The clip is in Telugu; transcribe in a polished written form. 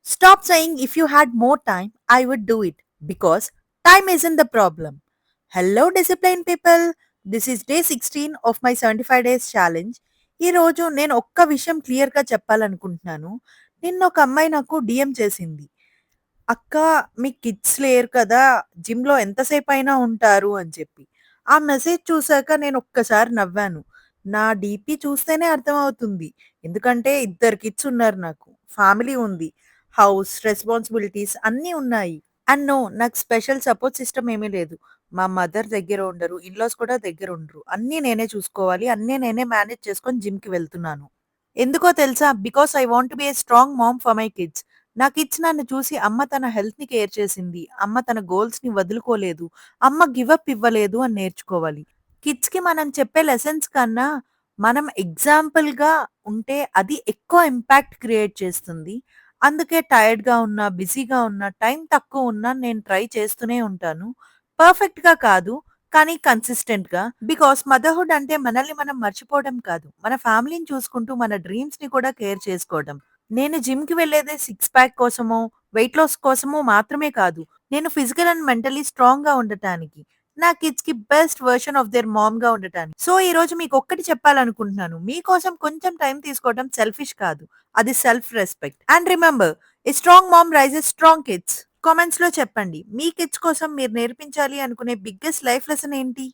Stop saying if you had more time, I would do it because time isn't the problem. Hello, disciplined people. This is day 16 of my 75 days challenge. ఈరోజు నేను ఒక్క విషయం క్లియర్‌గా చెప్పాలనుకుంటున్నాను. నిన్న ఒక అమ్మాయి నాకు డీఎం చేసింది. "అక్క మీకు కిడ్స్ లేరు కదా! జిమ్‌లో ఎంతసేపయినా ఉంటారు" అని చెప్పి. ఆ మెసేజ్ చూసాక నేను ఒక్కసారి నవ్వాను. నా డీపీ చూస్తేనే అర్థమవుతుంది. ఎందుకంటే ఇద్దరు కిడ్స్ ఉన్నారు నాకు. ఫ్యామిలీ ఉంది. హౌస్, రెస్పాన్సిబిలిటీస్ అన్నీ ఉన్నాయి. అండ్ నో, నాకు స్పెషల్ సపోర్ట్ సిస్టమ్ ఏమీ లేదు. మా మదర్ దగ్గర ఉండరు. ఇన్‌లాస్ కూడా దగ్గర ఉండరు. అన్నీ నేనే చూసుకోవాలి. అన్నీ నేనే మేనేజ్ చేసుకొని జిమ్‌కి వెళ్తున్నాను. ఎందుకో తెలుసా? Because I want to be a strong ma'am for my kids. నా కిడ్స్ నన్ను చూసి అమ్మ తన హెల్త్‌ని కేర్ చేసింది. అమ్మ తన గోల్స్‌ని వదులుకోలేదు. అమ్మ గివ్ అప్ ఇవ్వలేదు అని నేర్చుకోవాలి. కిడ్స్‌కి మనం చెప్పే లెసన్స్ కన్నా మనం ఎగ్జాంపుల్‌గా ఉంటే అది ఎక్కువ ఇంపాక్ట్ క్రియేట్ చేస్తుంది. అందుకే టైర్డ్‌గా ఉన్నా, బిజీగా ఉన్నా, టైం తక్కువ ఉన్నా నేను ట్రై చేస్తూనే ఉంటాను. పర్ఫెక్ట్‌గా కాదు. కానీ కన్సిస్టెంట్‌గా. బికాస్ మదర్‌హుడ్ అంటే మనల్ని మనం మర్చిపోవడం కాదు. మన ఫ్యామిలీని చూసుకుంటూ మన డ్రీమ్స్‌ని కూడా కేర్ చేసుకోవడం. నేను జిమ్‌కి వెళ్ళేదే సిక్స్ ప్యాక్ కోసమో, వెయిట్ లాస్ కోసమో మాత్రమే కాదు. నేను ఫిజికల్ అండ్ మెంటల్లీ స్ట్రాంగ్‌గా ఉండటానికి. నా కిడ్స్‌కి బెస్ట్ వెర్షన్ ఆఫ్ దేర్ మామ్‌గా ఉండటానికి. సో, ఈరోజు మీకొక్కటి చెప్పాలనుకుంటున్నాను. మీకోసం కొంచెం టైం తీసుకోవడం సెల్ఫిష్ కాదు. అది self respect. And remember, a strong mom raises strong kids. కామెంట్స్‌లో చెప్పండి. మీ కిడ్స్ కోసం మీరు నేర్పించాలి అనుకునే బిగ్గెస్ట్ లైఫ్ లెసన్ ఏంటి?